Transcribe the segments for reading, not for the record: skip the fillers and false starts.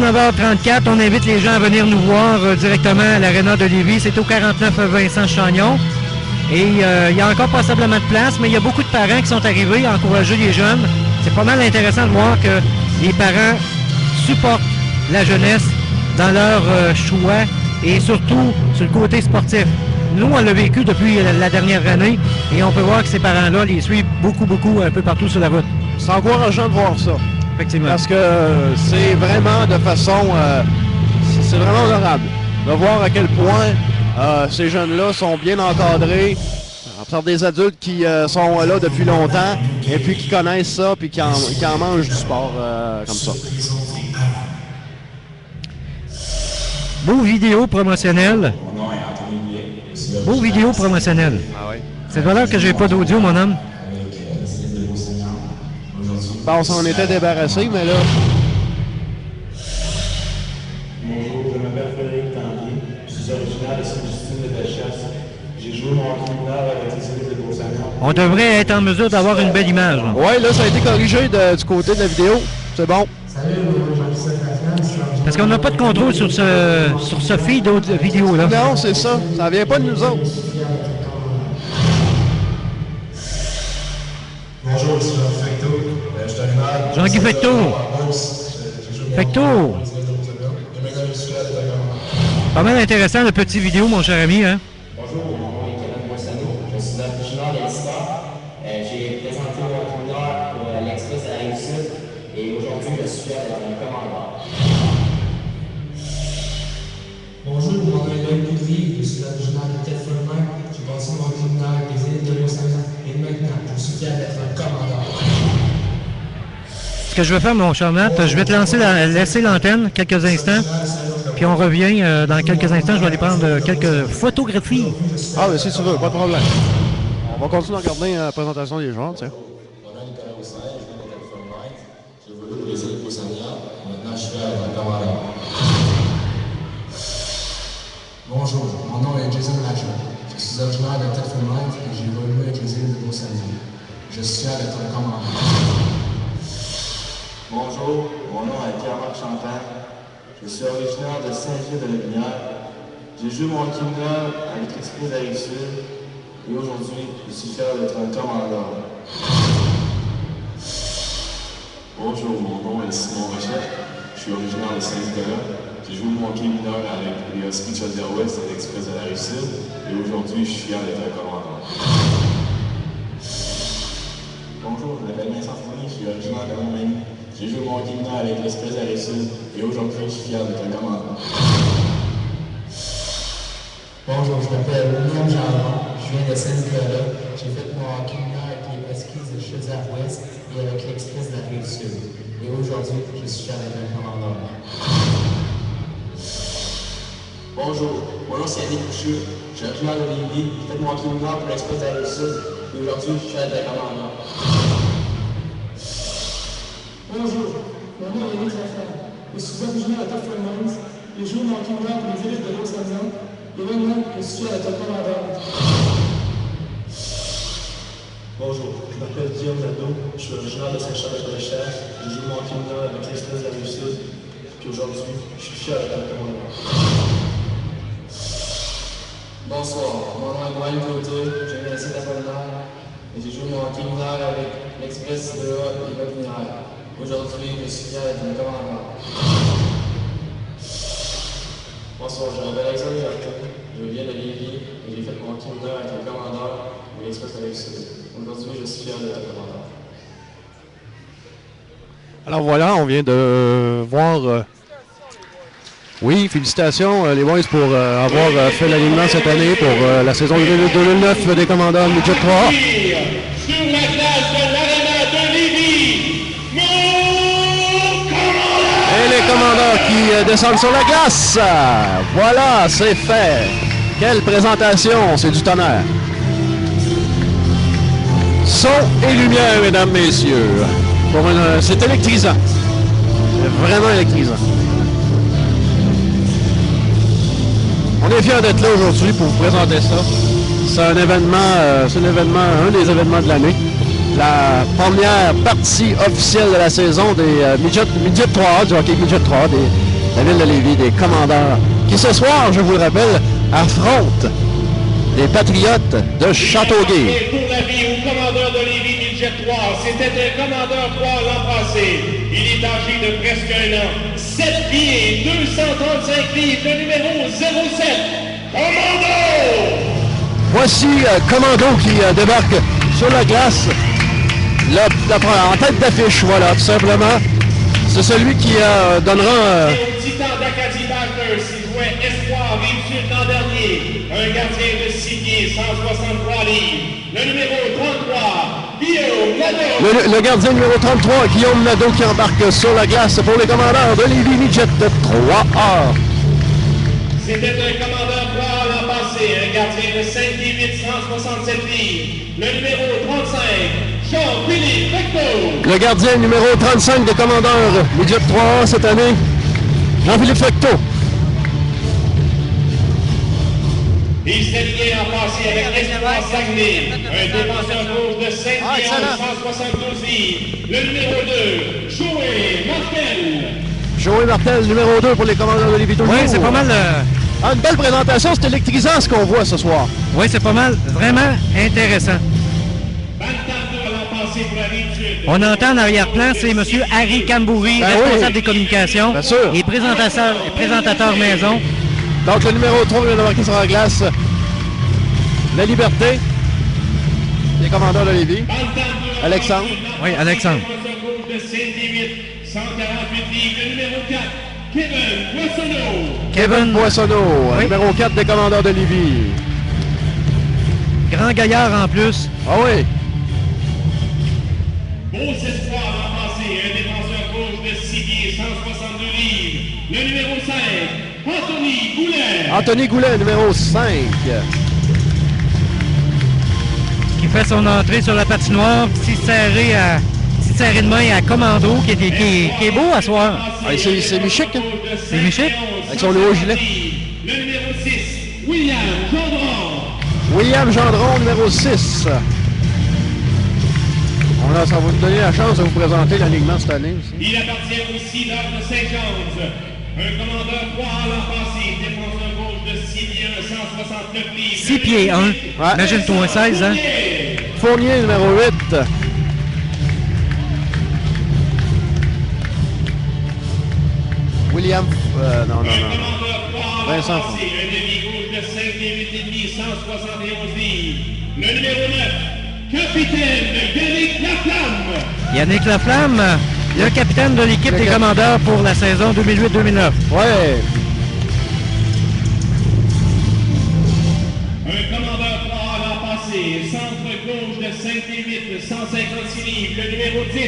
19h34. On invite les gens à venir nous voir directement à l'Arena de Lévis. C'est au 49 Vincent Chagnon. Et il y a encore passablement de place, mais il y a beaucoup de parents qui sont arrivés à encourager les jeunes. C'est pas mal intéressant de voir que les parents supportent la jeunesse dans leur choix et surtout sur le côté sportif. Nous, on l'a vécu depuis la dernière année et on peut voir que ces parents-là les suivent beaucoup un peu partout sur la route. C'est encourageant de voir ça. Effectivement. Parce que c'est vraiment de façon... c'est vraiment honorable de voir à quel point ces jeunes-là sont bien encadrés par des adultes qui sont là depuis longtemps et puis qui connaissent ça puis qui en mangent du sport comme ça. Beau vidéo promotionnel. Beau vidéo promotionnel. Ah oui. C'est de valeur que j'ai pas d'audio, mon homme. Ben, on s'en était débarrassé, mais là... Bonjour, je m'appelle Frédéric Tanguy. Je suis originaire de Sainte-Justine de Bellechasse. J'ai joué mon hockey mineur avec les équipes de Beausagnon. On devrait être en mesure d'avoir une belle image. Oui, là, ça a été corrigé du côté de la vidéo. C'est bon. Salut, Jean-Christophe Laflamme. Parce qu'on n'a pas de contrôle sur ce feed vidéo-là. Non, c'est ça. Ça vient pas de nous autres. Bonjour, je suis Jean Fecto. Je suis originaire. Jean-Guy Fecto. Fecto. Pas mal intéressant le petit vidéo, mon cher ami. Hein? Bonjour, mon nom est Kevin Boissonneau. Je suis originaire de l'Histoire. J'ai présenté au hockey mineur pour l'Express à la Rive-Sud et aujourd'hui, je suis fier d'être un commandant. Bonjour, mon nom est Loïc Boudry. Je suis originaire de Tête-Feu-Mer. J'ai passé mon hockey mineur avec les îles de Beausagnon et maintenant, je suis fier d'être un commandant. Ce que je vais faire, mon cher Matt, je vais te laisser l'antenne quelques instants. Puis on revient dans quelques instants. Je vais aller prendre quelques photographies. Ah, mais si tu veux, pas de problème. On va continuer à regarder la présentation des joueurs, tiens. Mon nom est Nicolas Roussin, je viens de Tête-Feu-Mer. J'ai évolué pour les îles Beausagnon. Maintenant, je suis fier d'être un commandant. Bonjour, mon nom est Jason Latcher. Je suis originaire de Tête-Feu-Mer et j'ai évolué avec les îles de Beausagnon. Je suis fier d'être un commandant. Bonjour, mon nom est Pierre-Marc Champagne. Je suis originaire de Saint-Gilles-de-la-Lumière. J'ai joué mon hockey mineur avec l'Express de la Rive-Sud et aujourd'hui, je suis fier d'être un commandant. Bonjour, mon nom est Simon Rochette. Je suis originaire de Saint-Nicolas. J'ai joué mon hockey mineur avec les Huskies de Chaudière-Ouest et l'Express de la Rive-Sud et aujourd'hui, je suis fier d'être un commandant. Bonjour, je m'appelle Vincent Fournier, je suis originaire de Montmagny. J'ai joué mon hockey mineur avec l'Express de la Rive-Sud et aujourd'hui, je suis fier d'être un commandant. Bonjour, je m'appelle William Gendron. Je viens de Saint-Nicolas. J'ai fait mon hockey mineur avec les Huskies de Chaudière-Ouest et avec l'Express de la Rive-Sud. Et aujourd'hui, je suis fier d'être un commandant. Bonjour, mon nom c'est Yannick Coucheux. Je suis originaire de Lévis. J'ai fait mon hockey mineur pour l'Express de la Rive-Sud et aujourd'hui, je suis fier d'être un commandant. Bonjour, mon nom est Yannick Laflamme. Je suis originaire de Tête-Feu-Mer. J'ai joué mon hockey mineur pour les élites de Beausagnon et maintenant, je suis fier d'être un commandant. Bonjour, je m'appelle Guillaume Nadeau. Je suis originaire de Saint-Charles-de-Bellechasse. J'ai joué mon hockey mineur avec l'Express de la Rive-Sud. Puis aujourd'hui, je suis fier d'être un commandant. Bonsoir, mon nom est Noël Gauthier, je viens de Saint-Apollinaire et j'ai joué mon hockey mineur avec l'Express de et le mineur. Aujourd'hui, je suis fier d'être un commandant. Bonsoir, je m'appelle Alexandre Jartin, je viens de Lévis et j'ai fait mon hockey mineur avec le commandeur et l'Express de Rive-Sud. Aujourd'hui, je suis fier d'être un commandant. Alors voilà, on vient de voir... Oui, félicitations les boys pour avoir fait l'alignement cette année pour la saison 2009 des commandants Midget 3. Sur la glace de l'Arena de Lévis, nos commandants! Et les commandants qui descendent sur la glace. Voilà, c'est fait. Quelle présentation, c'est du tonnerre. Son et lumière, mesdames, messieurs. C'est électrisant. C'est vraiment électrisant. On est fiers d'être là aujourd'hui pour vous présenter ça. C'est un événement, un des événements de l'année. La première partie officielle de la saison des Midget 3A, du hockey Midget 3A, la ville de Lévis, des commandeurs, qui ce soir, je vous le rappelle, affrontent les Patriotes de Châteauguay. Pour la vie au commandeur de Lévis, Midget 3, c'était un commandeur 3 l'an passé. Il est âgé de presque 1 an. 7 pieds, 235 livres, le numéro 07. Commando! Voici Commando qui débarque sur la glace. En tête d'affiche, voilà, tout simplement. C'est celui qui donnera... Au titan d'Acadie Backers, il jouait Espoir, Rive-Sud l'an dernier. Un gardien de 6 pieds, 163 livres. Le numéro 33, Guillaume Nadeau. Le gardien numéro 33, Guillaume Nadeau, qui embarque sur la glace pour les commandeurs de Lévis Midget 3A. C'était un commandeur 3 l'an passé, un gardien de 5 pieds 8, 167 livres. Le numéro 35, Jean-Philippe Fecteau. Le gardien numéro 35 des commandeurs Midget 3A cette année, Jean-Philippe Fecteau. Il s'est lié en passé avec Espoir Saguenay, un défenseur gauche de 5 pieds 172 livres. Le numéro 2, Joey Martel. Joey Martel, numéro 2 pour les commandeurs de Lévis. Oui, c'est pas mal... une belle présentation, c'est électrisant ce qu'on voit ce soir. Oui, c'est pas mal, vraiment intéressant. On entend en arrière-plan, c'est M. Harry Cambouri, responsable des communications. Bien sûr. Et présentateur maison. Donc le numéro 3 vient de marquer sur la glace. La Liberté. Les commandeurs de Lévis. Alexandre. Oui, Alexandre. 148 livres, le numéro 4, Kevin Boissonneau. Kevin Boissonneau, Oui. numéro 4 des commandeurs de Lévis. Grand gaillard en plus. Ah oui. Beau espoir l'an passé, un défenseur gauche de 6 pieds, 162 livres. Le numéro 5, Anthony Goulet. Anthony Goulet, numéro 5. Qui fait son entrée sur la patinoire. Petit serré de main à Commando, qui est beau à soir. Ah, c'est Michic, hein? C'est Michic. Avec son nouveau gilet. Le numéro 6, William Gendron. William Gendron, numéro 6. Ça va nous donner la chance de vous présenter l'alignement cette année aussi. Il appartient aussi d'Arc de Saint-Jean. Un commandeur 3 l'an passé, défenseur gauche de 6 pieds 1, 169 livres. 6 pieds 1. Ouais. Imagine-toi 16, hein? Fournier, numéro 8. William... non. Un commandeur 3 l'an Vincent. passé, un demi-gauche de 5 pieds 8,5, 171 livres. Le numéro 9, capitaine Yannick Laflamme. Yannick Laflamme, le capitaine de l'équipe des commandeurs pour la saison 2008-2009. Ouais. Un commandeur 3 l'an passé, centre gauche de 5 pieds 8, 156 livres. Le numéro 10,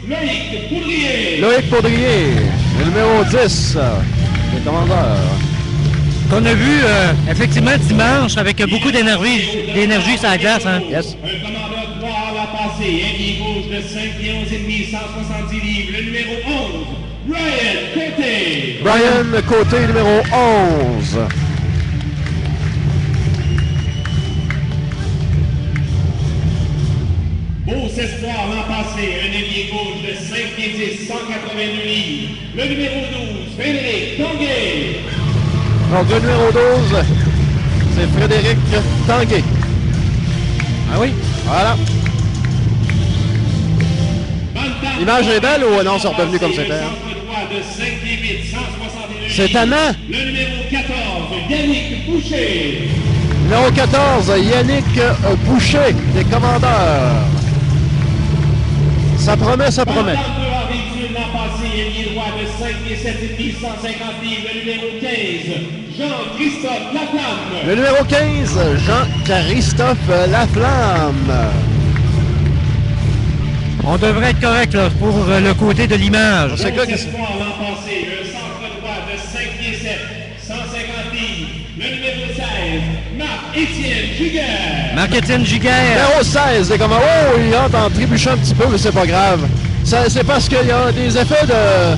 Loïc Poudrier. Loïc Poudrier, le numéro 10 des commandeurs. Qu'on a vu effectivement dimanche avec beaucoup d'énergie sur la glace. Hein? Yes. Un commandeur 3 l'an passé, ailier gauche de 5 pieds 11,5, 170 livres. Le numéro 11, Ryan Côté. Brian Côté, numéro 11. Beau espoir l'an passé, un ailier gauche de 5 pieds 10, 182 livres. Le numéro 12, Frédéric Tanguay. Donc le numéro 12, c'est Frédéric Tanguay. Ah oui? Voilà. L'image est belle ou non, c'est redevenu comme c'était? C'est tannant. Le numéro 14, Yannick Boucher. Numéro 14, Yannick Boucher, des commandeurs. Ça promet, ça promet. L'an passé, ailier droit de 5 pieds 7,5, 150 livres. Le numéro 15, Jean-Christophe Laflamme. Le numéro 15, Jean-Christophe Laflamme. On devrait être correct là, pour le côté de l'image. C'est quoi qui... Espoir l'an passé, un centre droit de 5 pieds 7, 150 livres. Le numéro 16, Marc-Étienne Giguère. Marc-Étienne Giguère. Numéro 16, c'est comme... Oh, il entre en trébuchant un petit peu, mais c'est pas grave. C'est parce qu'il y a des effets de...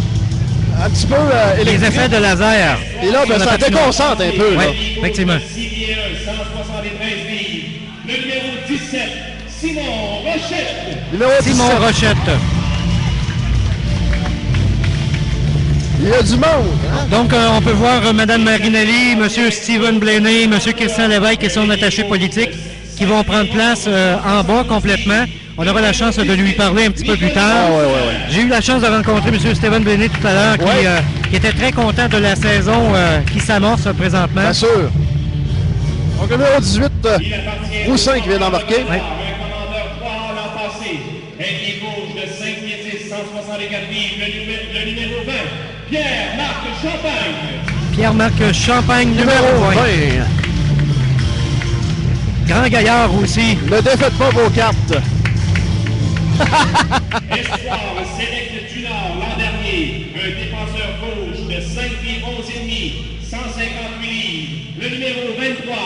un petit peu électriques. Les effets de laser. Et là, ben, ça déconcentre un peu. Oui, effectivement. 6 pieds 1, 173 livres. Le numéro 17, Simon Rochette. Numéro 17. Simon Rochette. Il y a du monde. Hein? Donc, on peut voir Mme Marinelli, M. Stephen Blaney, M. Christian Lévesque et son attaché politique qui vont prendre place en bas complètement. On aura la chance de lui parler un petit peu plus tard. Ah, ouais. J'ai eu la chance de rencontrer M. Stephen Blaney tout à l'heure qui était très content de la saison qui s'amorce présentement. Bien sûr. Donc, le numéro 18, Roussin qui vient d'embarquer. Ouais. Ailier gauche de 5 pieds 10, 164 livres, le numéro 20, Pierre-Marc Champagne. Pierre-Marc Champagne, numéro 20. Grand gaillard aussi. Ne défaites pas vos cartes. Espoir, Select du Nord, l'an dernier, un défenseur gauche de 5 pieds 11,5, 158 livres, le numéro 23,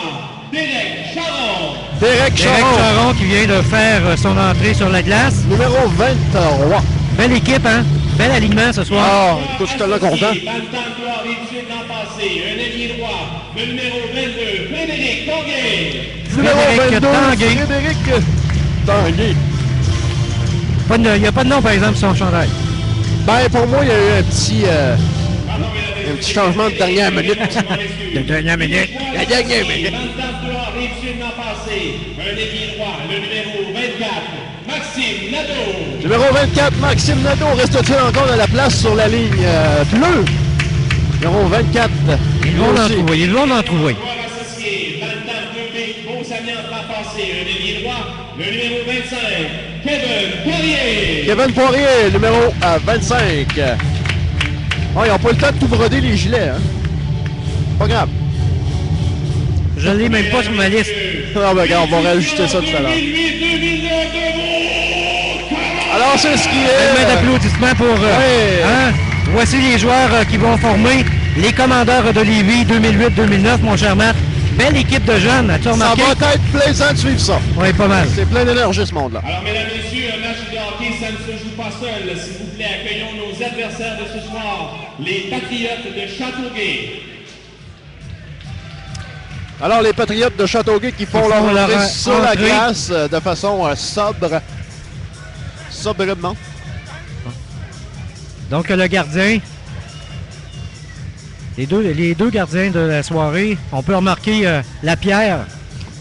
Derek Charon. Derek Charon qui vient de faire son entrée sur la glace. Numéro 23. Belle équipe, hein? Bel alignement ce soir. Ah, écoute, je suis là content. Bantam Gloire d'études l'an passé, un ailier droit, le numéro 22, Frédéric Tanguay. Numéro Frédéric 22, Tanguay. Frédéric Tanguay. Il n'y a pas de nom, par exemple, sur son chandail. Ben, pour moi, il y a eu un petit changement de dernière minute. De dernière minute. La dernière minute. Bantam Gloire d'études l'an passé, un ailier droit, le numéro 24, Maxime Nadeau. Numéro 24, Maxime Nadeau. Reste-t-il encore de la place sur la ligne bleue? Numéro 24. Ils vont en trouver. Joueur associé, Bantam 2B, Beau-Samian l'an passé, un ailier droit, le numéro 25, Kevin Poirier. Kevin Poirier, numéro 25. Oh, ils n'ont pas le temps de tout broder les gilets, hein? Pas grave. Je ne l'ai même pas sur ma liste. Ah, ben, regarde, on va rajouter ça tout à l'heure. 2008-2009 Alors, c'est ce qui Une main est. d'applaudissements pour... Ouais. hein? Voici les joueurs qui vont former les commandeurs de Lévis 2008-2009, mon cher Matt. Belle équipe de jeunes, as-tu Ça remarqué? va être plaisant de suivre ça. Oui, pas mal. C'est plein d'énergie, ce monde-là. Alors, mesdames, messieurs, un match de hockey, ça ne se joue pas seul. S'il vous plaît, accueillons nos adversaires de ce soir, les Patriotes de Châteauguay. Alors, les Patriotes de Châteauguay qui font leur entrée sur la glace de façon sobrement. Donc, le gardien, les deux gardiens de la soirée, on peut remarquer Lapierre,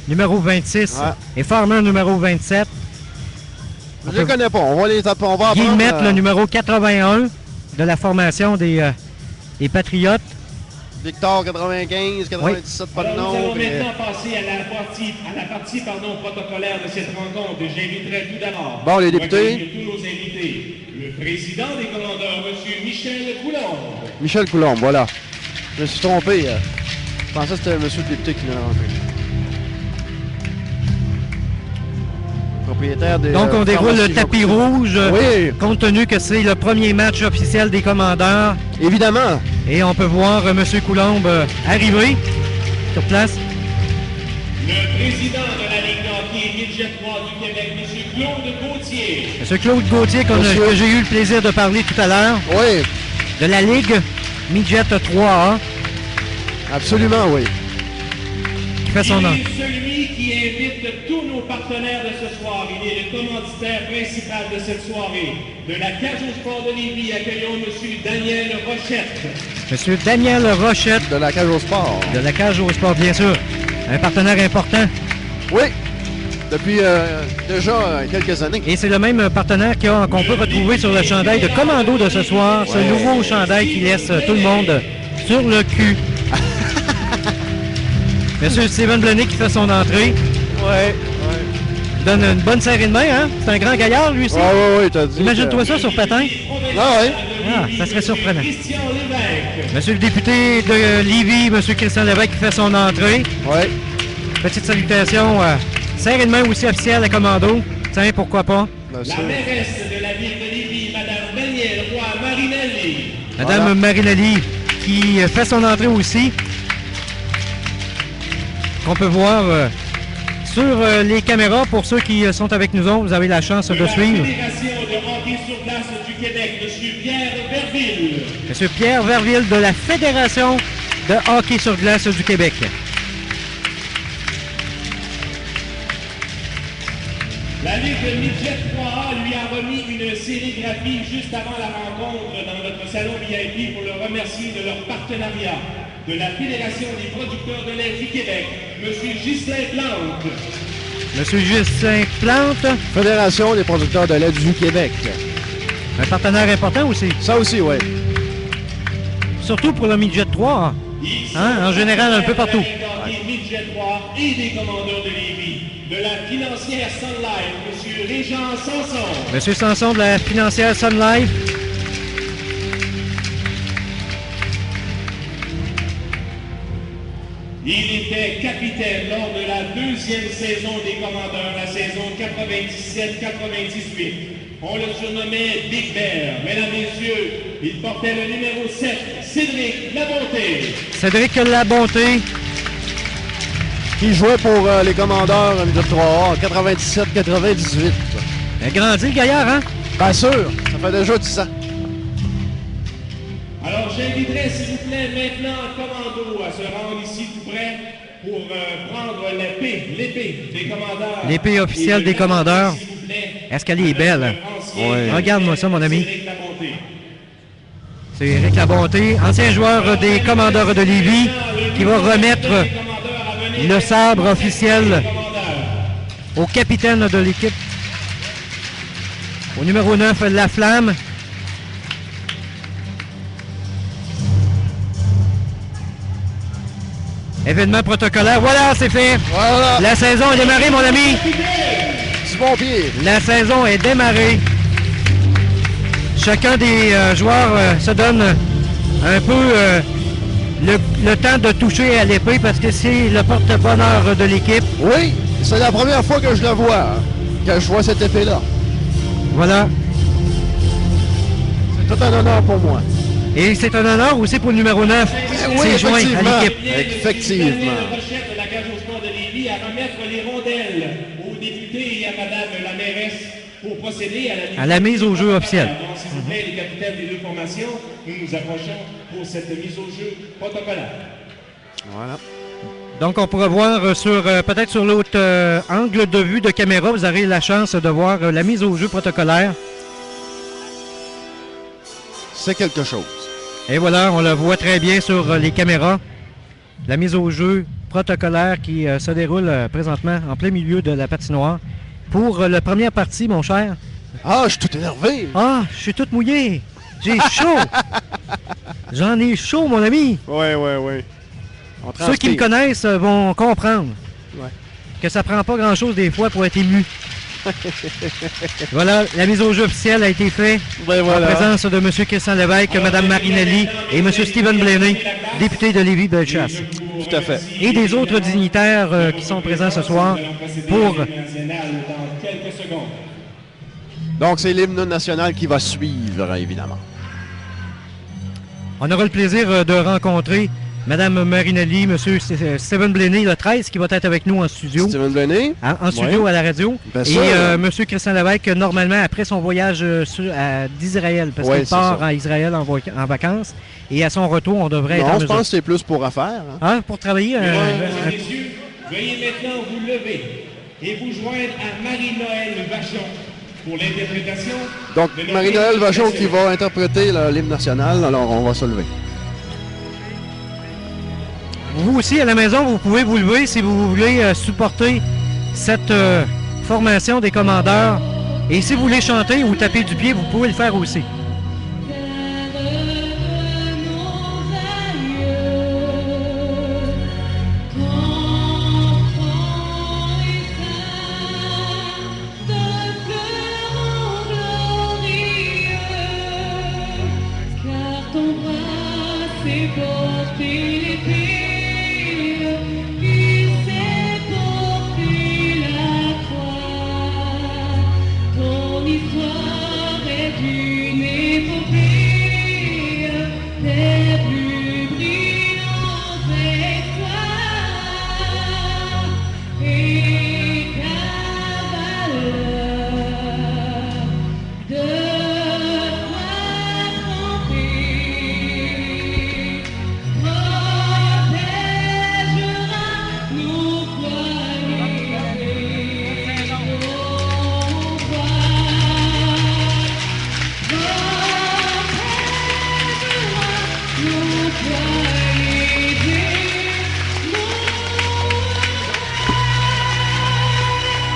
numéro 26, et Farmer, numéro 27. Je ne les connais pas. On va les apprendre. On va apprendre. Guillemette, le numéro 81 de la formation des Patriotes. Victor 95, 97, pas de Alors, nous nom. allons maintenant passer à la partie protocolaire de cette rencontre. J'inviterai tout d'abord Bon, les députés. tous nos invités. Le président des commandeurs, M. Michel Coulombe. Michel Coulombe, voilà. Je me suis trompé. Je pensais que c'était monsieur le député qui venait de rentrer. Propriétaire des. Donc, on déroule le tapis rouge, Oui. compte tenu que c'est le premier match officiel des commandeurs. Évidemment. Et on peut voir M. Coulombe arriver sur place. Le président de la Ligue d'hockey Midget 3 du Québec, M. Claude Gauthier. M. Claude Gauthier, que j'ai eu le plaisir de parler tout à l'heure, Oui. de la Ligue Midget 3A, Absolument, oui. qui fait son nom. Il est celui qui invite tous nos partenaires de ce soir. Il est le commanditaire principal de cette soirée. De la Cage au Sport de Lévis, accueillons M. Daniel Rochette. M. Daniel Rochette, De la cage au sport. de la Cage au Sport, bien sûr. Un partenaire important. Oui. Depuis déjà quelques années. Et c'est le même partenaire qu'on peut retrouver sur le chandail de commando de ce soir. Ce nouveau chandail qui laisse tout le monde sur le cul. Monsieur Stephen Blaney qui fait son entrée. Ouais. Donne une bonne serrée de main, hein? C'est un grand gaillard, lui aussi. Oui, t'as dit. Imagine-toi ça sur patin. Ah, oui. Ah, ça serait surprenant. Christian Lévesque. Monsieur le député de Lévis, Monsieur Christian Lévesque qui fait son entrée. Ouais. Petite salutation. Serrée de main aussi officielle à commando. Tiens, pourquoi pas? Bien La sûr. mairesse de la ville de Lévis, Mme Danielle Roy Marinelli. Madame Voilà. Marinelli qui fait son entrée aussi. Qu'on peut voir sur les caméras. Pour ceux qui sont avec nous autres, vous avez la chance de La suivre. Fédération de hockey sur glace du Québec, M. Pierre Verville. Monsieur Pierre Verville de la Fédération de hockey sur glace du Québec. La Ligue Midget 3A lui a remis une série sérigraphie juste avant la rencontre dans notre salon VIP pour le remercier de leur partenariat. De la Fédération des producteurs de lait du Québec, M. Ghislain Plante. Monsieur Justin Plante. Fédération des producteurs de lait du Québec. Un partenaire important aussi. Ça aussi, oui. Surtout pour le Midget 3. Hein, en général, un peu partout. Des Midget 3 et des commandeurs de Lévis. De la financière Sun Life, M. Régent Sanson. Monsieur Sanson de la financière Sun Life. Il était capitaine lors de la deuxième saison des commandeurs, la saison 97-98. On le surnommait Big Bear. Mesdames, Messieurs, il portait le numéro 7, Cédric Labonté. Cédric Labonté. Qui jouait pour les commandeurs de 3A en 97-98. Il a grandi, le gaillard, hein? Pas sûr, ça fait déjà 10 ans. Alors, j'inviterai, s'il vous plaît, maintenant Commando à se rendre ici tout près pour prendre l'épée des commandeurs. L'épée officielle des commandeurs. Est-ce qu'elle est belle? Oui. Regarde-moi ça, mon ami. C'est Éric Labonté, ancien joueur des commandeurs de Lévis, qui va remettre le sabre officiel au capitaine de l'équipe. Au numéro 9, La Flamme. Événement protocolaire. Voilà, c'est fait. Voilà. La saison est démarrée, mon ami. Du bon pied. La saison est démarrée. Chacun des joueurs se donne un peu le temps de toucher à l'épée parce que c'est le porte-bonheur de l'équipe. Oui, c'est la première fois que je le vois, hein, que je vois cette épée-là. Voilà. C'est tout un honneur pour moi. Et c'est un honneur aussi pour le numéro 9. Oui, c'est joint à effectivement. l'équipe. Effectivement. La recherche de la cage au sport de Lévis à remettre les rondelles aux députés et à Madame la mairesse pour procéder à la mise au jeu officielle. Donc, s'il vous plaît, les capitaines des deux formations, nous nous approchons pour cette mise au jeu protocolaire. Voilà. Donc, on pourra voir sur peut-être sur l'autre angle de vue de caméra, vous aurez la chance de voir la mise au jeu protocolaire. C'est quelque chose. Et voilà, on le voit très bien sur les caméras. La mise au jeu protocolaire qui se déroule présentement en plein milieu de la patinoire. Pour la première partie, mon cher. Ah, je suis tout énervé. Ah, je suis tout mouillé. J'ai chaud. J'en ai chaud, mon ami. Oui. Ceux qui me connaissent vont comprendre Ouais. que ça prend pas grand-chose des fois pour être ému. Voilà, la mise au jeu officielle a été faite Ben voilà. en présence de M. Christian Lévesque, Mme Marinelli et M. Steven Blaney, député de Lévis-Bellechasse. Tout à fait. Et des autres dignitaires qui sont présents ce soir pour... Donc, c'est l'hymne national qui va suivre, évidemment. On aura le plaisir de rencontrer Mme Marinelli, M. Steven Blaney, le 13, qui va être avec nous en studio. Steven Blaney. En studio Ouais. à la radio. Bien et sûr. M. Christian Lévesque, normalement, après son voyage d'Israël, parce Ouais, qu'il c'est part ça. en Israël en vacances. Et à son retour, on devrait être en Non, je mesure. pense que c'est plus pour affaire. Hein. Hein, pour travailler. Messieurs, veuillez maintenant vous lever et vous joindre à Marie-Noël Vachon pour l'interprétation. Donc, de notre Marie-Noël hymne Vachon qui national. va interpréter l'hymne national. Alors, on va se lever. Vous aussi, à la maison, vous pouvez vous lever si vous voulez supporter cette formation des commandeurs. Et si vous voulez chanter ou taper du pied, vous pouvez le faire aussi.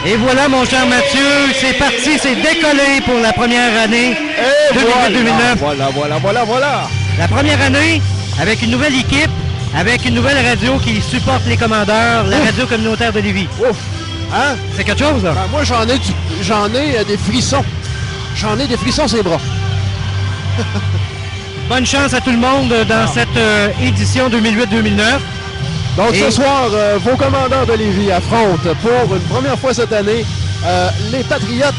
Et voilà, mon cher Mathieu, c'est parti, c'est décollé pour la première année Et 2008-2009. Voilà. La première année, avec une nouvelle équipe, avec une nouvelle radio qui supporte les commandeurs, la radio communautaire de Lévis. Ouf! Hein? C'est quelque chose, là? Ben, moi, j'en ai des frissons. J'en ai des frissons sur les bras. Bonne chance à tout le monde dans cette édition 2008-2009. Donc Et- ce soir, vos commandeurs de Lévis affrontent pour une première fois cette année les Patriotes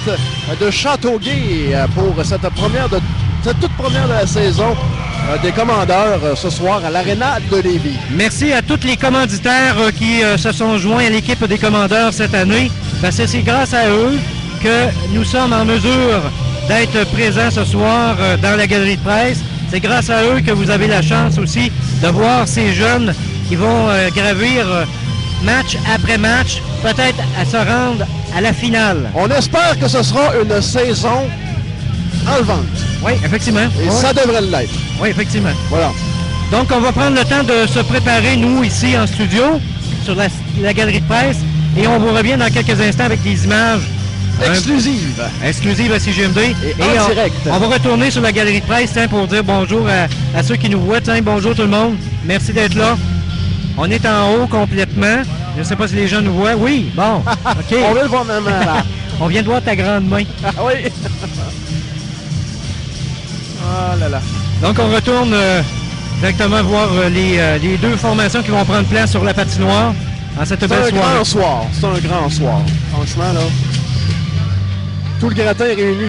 de Châteauguay pour cette toute première de la saison des commandeurs ce soir à l'Arena de Lévis. Merci à tous les commanditaires qui se sont joints à l'équipe des commandeurs cette année, parce que c'est grâce à eux que nous sommes en mesure d'être présents ce soir dans la galerie de presse. C'est grâce à eux que vous avez la chance aussi de voir ces jeunes qui vont gravir match après match, peut-être à se rendre à la finale. On espère que ce sera une saison enlevante. Oui, effectivement. Et Oui. ça devrait l'être. Oui, effectivement. Voilà. Donc, on va prendre le temps de se préparer, nous, ici, en studio, sur la galerie de presse, et on vous revient dans quelques instants avec des images Exclusive. exclusives à CGMD. Et en direct. On va retourner sur la galerie de presse pour dire bonjour à ceux qui nous voient. Tiens, bonjour tout le monde. Merci d'être là. On est en haut complètement. Je ne sais pas si les gens nous voient. Oui, bon, OK. On veut le voir maman là. On vient de voir ta grande main. Ah oui. Oh là là. Donc, on retourne directement voir les deux formations qui vont prendre place sur la patinoire en cette C'est belle un soirée. grand soir. C'est un grand soir. Franchement, là. Tout le gratin est réuni.